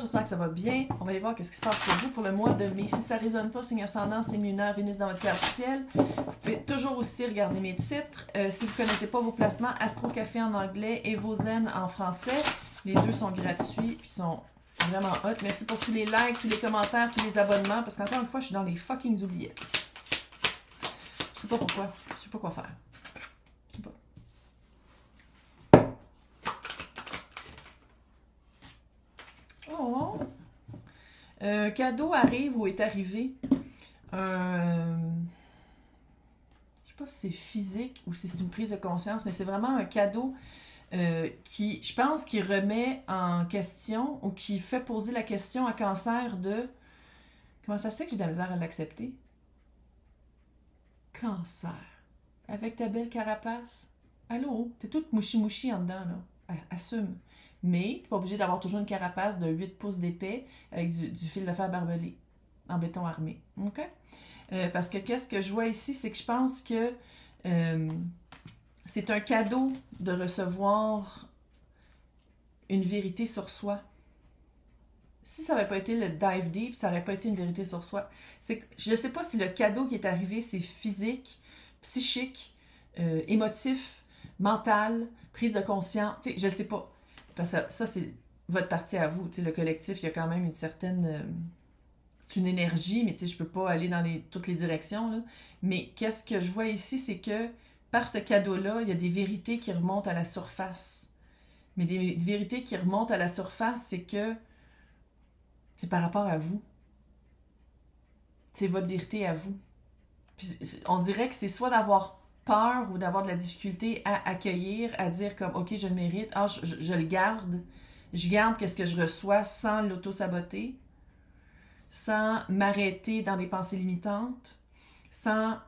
j'espère que ça va bien. On va aller voir qu'est-ce qui se passe pour vous pour le mois de mai. Si ça ne résonne pas, signe ascendant, signe lunaire, Vénus dans votre carte du ciel. Vous pouvez toujours aussi regarder mes titres. Si vous ne connaissez pas vos placements, Astro Café en anglais et Vozen en français. Les deux sont gratuits puis sont vraiment hot. Merci pour tous les likes, tous les commentaires, tous les abonnements. Parce qu'encore une fois, je suis dans les fucking oubliettes. Je sais pas pourquoi. Je sais pas quoi faire. Je sais pas. Oh! Un cadeau arrive ou est arrivé. Je sais pas si c'est physique ou si c'est une prise de conscience, mais c'est vraiment un cadeau qui, je pense, qui remet en question ou qui fait poser la question à Cancer de comment ça se fait que j'ai de la misère à l'accepter? Cancer. Avec ta belle carapace. Allô? T'es toute mouchi-mouchi en dedans, là. Assume. Mais t'es pas obligé d'avoir toujours une carapace de 8 pouces d'épais avec du fil de fer barbelé en béton armé. OK? Parce que qu'est-ce que je vois ici, c'est que je pense que c'est un cadeau de recevoir une vérité sur soi. Si ça n'avait pas été le dive deep, ça n'aurait pas été une vérité sur soi. Je ne sais pas si le cadeau qui est arrivé, c'est physique, psychique, émotif, mental, prise de conscience. Je ne sais pas. Parce que ça, c'est votre partie à vous. Le collectif, il y a quand même une certaine... c'est une énergie, mais je ne peux pas aller dans toutes les directions. Là. Mais qu'est-ce que je vois ici, c'est que par ce cadeau-là, il y a des vérités qui remontent à la surface. Mais des vérités qui remontent à la surface, c'est que c'est par rapport à vous. C'est votre vérité à vous. Puis on dirait que c'est soit d'avoir peur ou d'avoir de la difficulté à accueillir, à dire comme, OK, je le mérite, je le garde. Je garde qu'est-ce que je reçois sans l'auto-saboter, sans m'arrêter dans des pensées limitantes, sans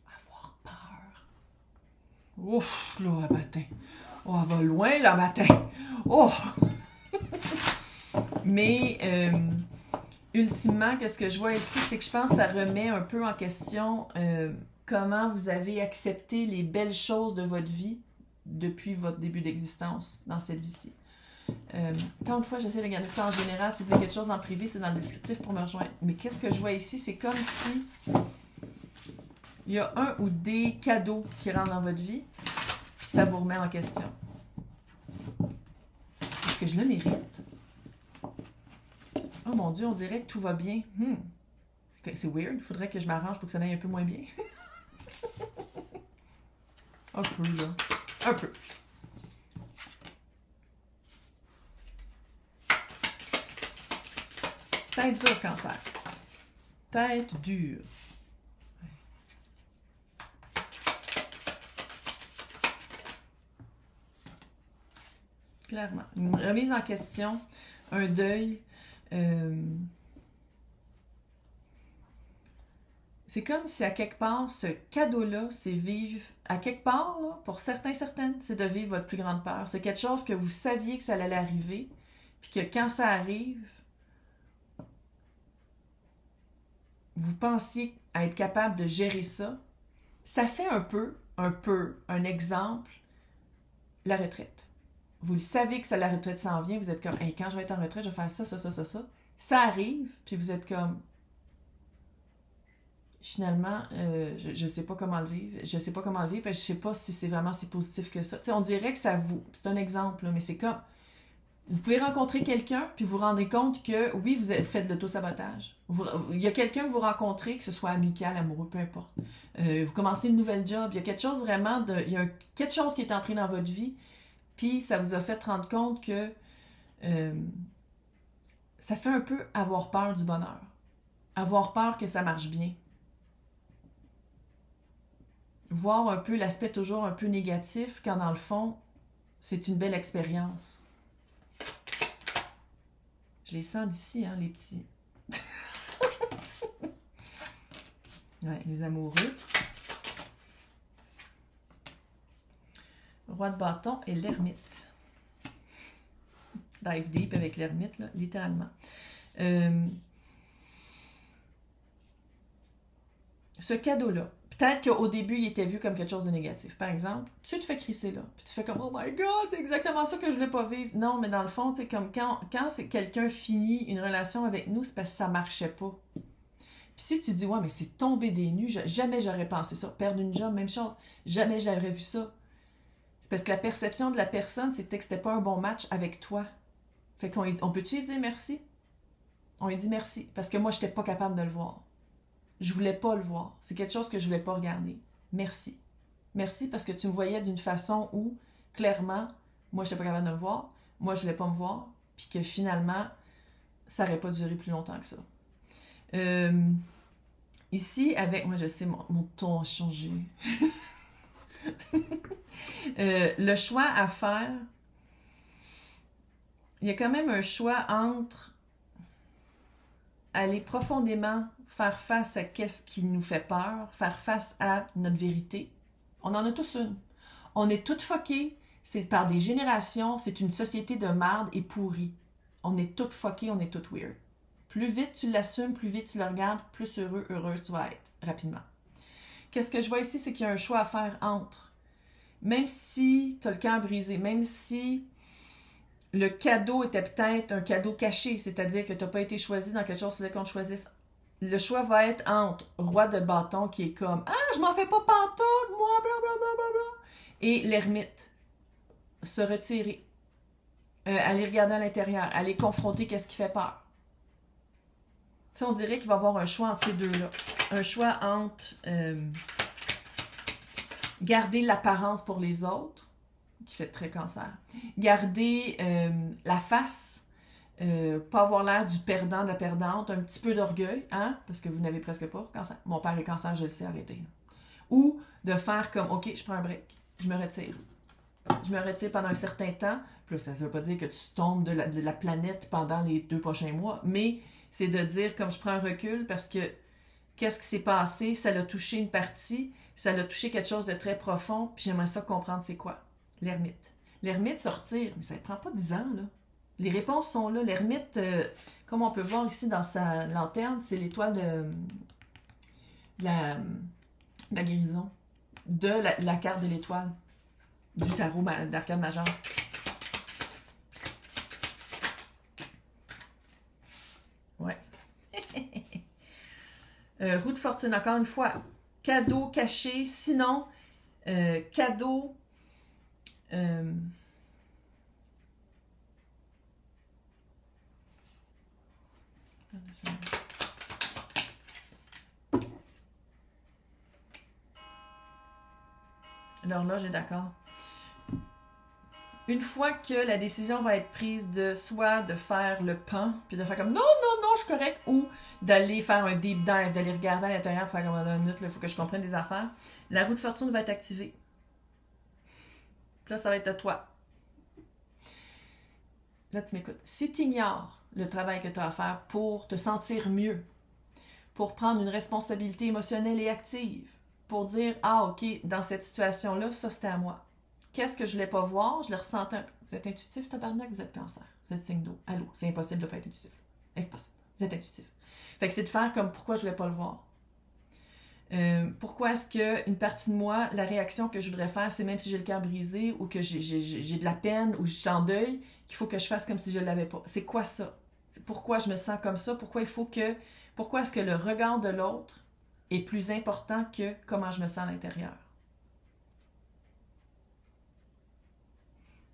avoir peur. Ouf, là, matin. Oh, elle va loin, là, matin. Oh! Mais, ultimement, qu'est-ce que je vois ici, c'est que je pense que ça remet un peu en question comment vous avez accepté les belles choses de votre vie depuis votre début d'existence dans cette vie-ci. Tant de fois, j'essaie de regarder ça en général. Si vous voulez quelque chose en privé, c'est dans le descriptif pour me rejoindre. Mais qu'est-ce que je vois ici? C'est comme si il y a un ou des cadeaux qui rentrent dans votre vie, puis ça vous remet en question. Est-ce que je le mérite? Oh mon Dieu, on dirait que tout va bien. C'est weird. Il faudrait que je m'arrange pour que ça aille un peu moins bien. Un peu, là. Un peu. Tête dure, Cancer. Tête dure. Clairement. Une remise en question, un deuil. C'est comme si à quelque part, ce cadeau-là, c'est vivre, à quelque part, là, pour certains, certaines, c'est de vivre votre plus grande peur. C'est quelque chose que vous saviez que ça allait arriver, puis que quand ça arrive, vous pensiez à être capable de gérer ça. Ça fait un un exemple, la retraite. Vous le savez que ça, la retraite s'en vient, vous êtes comme, hey, quand je vais être en retraite, je vais faire ça, ça, ça, ça, ça. Ça arrive, puis vous êtes comme, finalement, je sais pas comment le vivre. Je sais pas comment le vivre, parce que je sais pas si c'est vraiment si positif que ça. Tu sais, on dirait que ça vous... C'est un exemple, là, mais c'est comme... Vous pouvez rencontrer quelqu'un, puis vous vous rendez compte que, oui, vous faites de l'auto-sabotage. Il y a quelqu'un que vous rencontrez, que ce soit amical, amoureux, peu importe. Vous commencez une nouvelle job. Il y a quelque chose vraiment de... Il y a quelque chose qui est entré dans votre vie, puis ça vous a fait rendre compte que ça fait un peu avoir peur du bonheur. Avoir peur que ça marche bien. Voir un peu l'aspect toujours un peu négatif, quand dans le fond, c'est une belle expérience. Je les sens d'ici, hein, les petits. Ouais, les amoureux. Roi de bâton et l'ermite. Dive deep avec l'ermite, là, littéralement. Ce cadeau-là, peut-être qu'au début, il était vu comme quelque chose de négatif. Par exemple, tu te fais crisser là, puis tu fais comme « Oh my God, c'est exactement ça que je voulais pas vivre. » Non, mais dans le fond, tu sais, comme quand c'est quelqu'un finit une relation avec nous, c'est parce que ça marchait pas. Puis si tu dis « Ouais, mais c'est tombé des nues, jamais j'aurais pensé ça. Perdre une job, même chose. Jamais j'aurais vu ça. » C'est parce que la perception de la personne, c'était que c'était pas un bon match avec toi. Fait on peut-tu lui dire merci? On lui dit merci, parce que moi, j'étais pas capable de le voir. Je voulais pas le voir. C'est quelque chose que je voulais pas regarder. Merci. Merci parce que tu me voyais d'une façon où, clairement, moi, j'étais pas capable de me voir. Moi, je voulais pas me voir. Puis que finalement, ça aurait pas duré plus longtemps que ça. Ici, avec... Moi, je sais, mon ton a changé. Le choix à faire, il y a quand même un choix entre aller profondément faire face à qu'est-ce qui nous fait peur, faire face à notre vérité. On en a tous une. On est toutes fuckées, c'est par des générations, c'est une société de marde et pourrie. On est toutes fuckées, on est toutes weird. Plus vite tu l'assumes, plus vite tu le regardes, plus heureux, heureuse tu vas être, rapidement. Qu'est-ce que je vois ici, c'est qu'il y a un choix à faire entre. Même si tu as le cœur brisé, même si le cadeau était peut-être un cadeau caché, c'est-à-dire que tu n'as pas été choisi dans quelque chose qu'on te choisisse. Le choix va être entre roi de bâton qui est comme « Ah, je m'en fais pas pantoute, moi, blablabla. » Et l'ermite. Se retirer. Aller regarder à l'intérieur. Aller confronter qu'est-ce qui fait peur. Tu sais, on dirait qu'il va y avoir un choix entre ces deux-là. Un choix entre garder l'apparence pour les autres, qui fait très cancer. Garder la face, pas avoir l'air du perdant, de la perdante, un petit peu d'orgueil, hein, parce que vous n'avez presque pas cancer. Mon père est cancer, je le sais, arrêtez. Ou de faire comme, OK, je prends un break, je me retire. Je me retire pendant un certain temps. Puis là, ça ne veut pas dire que tu tombes de la planète pendant les 2 prochains mois, mais c'est de dire, comme je prends un recul, parce que qu'est-ce qui s'est passé, ça l'a touché une partie, ça l'a touché quelque chose de très profond, puis j'aimerais ça comprendre c'est quoi. L'ermite. L'ermite sortir, mais ça ne prend pas 10 ans, là. Les réponses sont là. L'ermite, comme on peut voir ici dans sa lanterne, c'est l'étoile de la guérison. De la carte de l'étoile. Du tarot d'arcade majeur. Ouais. Roue de fortune, encore une fois. Cadeau caché. Sinon, cadeau... L'horloge est d'accord. Une fois que la décision va être prise de soit de faire le pan, puis de faire comme non, je suis correct, ou d'aller faire un deep dive, d'aller regarder à l'intérieur, faire comme une minute, il faut que je comprenne les affaires, la roue de fortune va être activée. Puis là, ça va être à toi. Là, tu m'écoutes. Si tu ignores le travail que tu as à faire pour te sentir mieux, pour prendre une responsabilité émotionnelle et active, pour dire « Ah, OK, dans cette situation-là, ça, c'était à moi. Qu'est-ce que je ne voulais pas voir? Je le ressentais un peu. » Vous êtes intuitif, tabarnak? Vous êtes cancer. Vous êtes signe d'eau. Allô? C'est impossible de ne pas être intuitif. Impossible. Vous êtes intuitif. Fait que c'est de faire comme « Pourquoi je ne voulais pas le voir? » Pourquoi est-ce qu'une partie de moi, la réaction que je voudrais faire, c'est même si j'ai le cœur brisé ou que j'ai de la peine ou je suis en deuil, qu'il faut que je fasse comme si je ne l'avais pas. C'est quoi ça? C'est pourquoi je me sens comme ça? Pourquoi est-ce que le regard de l'autre est plus important que comment je me sens à l'intérieur?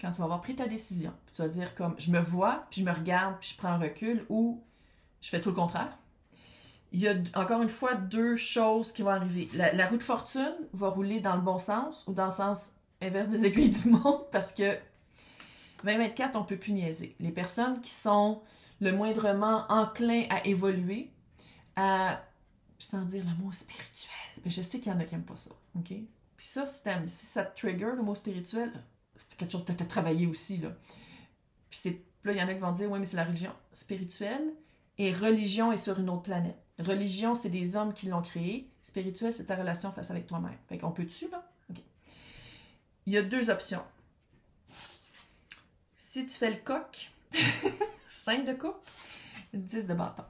Quand tu vas avoir pris ta décision, tu vas dire comme je me vois, puis je me regarde, puis je prends un recul, ou je fais tout le contraire. Il y a encore une fois 2 choses qui vont arriver. La roue de fortune va rouler dans le bon sens ou dans le sens inverse des aiguilles du monde parce que 2024, on ne peut plus niaiser. Les personnes qui sont le moindrement enclins à évoluer, sans dire le mot spirituel, mais je sais qu'il y en a qui n'aiment pas ça. OK? Puis ça, si ça te trigger, le mot spirituel, c'est quelque chose que tu as travaillé aussi. Là. Puis là, il y en a qui vont dire oui, mais c'est la religion spirituelle et religion est sur une autre planète. Religion, c'est des hommes qui l'ont créée. Spirituel, c'est ta relation face avec toi-même. Fait qu'on peut-tu, là? OK. Il y a 2 options. Si tu fais le coq, 5 de coupe, 10 de bâton.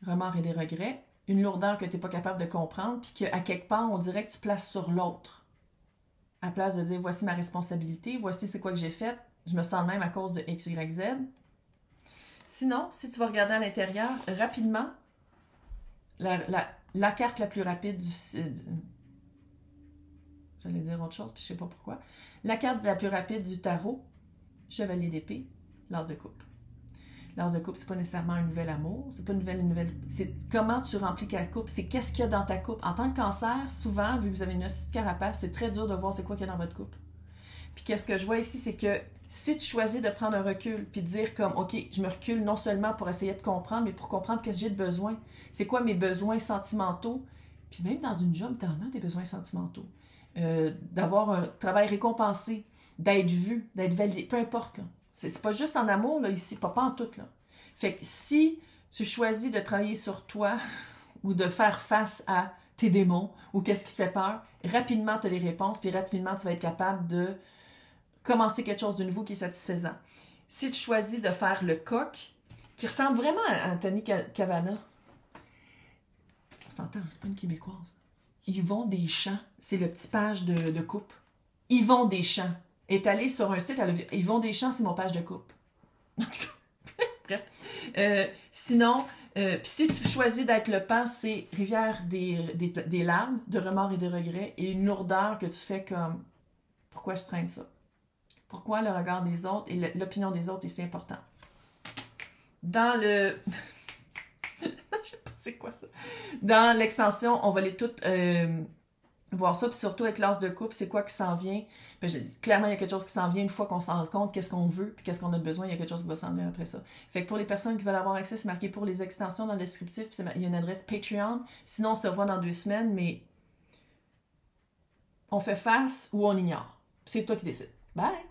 Remords et des regrets, une lourdeur que tu n'es pas capable de comprendre, puis qu'à quelque part, on dirait que tu places sur l'autre. À place de dire, voici ma responsabilité, voici c'est quoi que j'ai fait, je me sens de même à cause de X, Y, Z. Sinon, si tu vas regarder à l'intérieur, rapidement, la carte la plus rapide j'allais dire autre chose, puis je sais pas pourquoi. La carte la plus rapide du tarot, chevalier d'épée, l'as de coupe. L'as de coupe, c'est pas nécessairement un nouvel amour, c'est pas une nouvelle... C'est comment tu remplis ta coupe, c'est qu'est-ce qu'il y a dans ta coupe. En tant que cancer, souvent, vu que vous avez une petite carapace, c'est très dur de voir c'est quoi qu'il y a dans votre coupe. Puis qu'est-ce que je vois ici, c'est que si tu choisis de prendre un recul, puis de dire comme, OK, je me recule non seulement pour essayer de comprendre, mais pour comprendre qu'est-ce que j'ai de besoin. C'est quoi mes besoins sentimentaux? Puis même dans une job, t'en as des besoins sentimentaux. D'avoir un travail récompensé, d'être vu, d'être validé, peu importe, là. C'est pas juste en amour, là, ici, pas en tout, là. Fait que si tu choisis de travailler sur toi ou de faire face à tes démons ou qu'est-ce qui te fait peur, rapidement tu as les réponses, puis rapidement tu vas être capable de commencer quelque chose de nouveau qui est satisfaisant. Si tu choisis de faire le coq, qui ressemble vraiment à Anthony Cavana, on s'entend, c'est pas une Québécoise. Yvon Deschamps, c'est le petit page de coupe. Yvon Deschamps est allé sur un site, Yvon Deschamps, c'est mon page de coupe. En tout cas, bref. Sinon, puis si tu choisis d'être le pan, c'est rivière des larmes, de remords et de regrets, et une lourdeur que tu fais comme, pourquoi je traîne ça? Pourquoi le regard des autres et l'opinion des autres est si important? Dans le... je sais pas c'est quoi ça. Dans l'extension, on va les toutes voir ça, puis surtout avec l'as de coupe, c'est quoi qui s'en vient. Ben, clairement, il y a quelque chose qui s'en vient une fois qu'on s'en rend compte qu'est-ce qu'on veut, puis qu'est-ce qu'on a besoin, il y a quelque chose qui va s'en venir après ça. Fait que pour les personnes qui veulent avoir accès, c'est marqué pour les extensions dans le descriptif, puis il y a une adresse Patreon. Sinon, on se revoit dans 2 semaines, mais on fait face ou on ignore. C'est toi qui décides. Bye!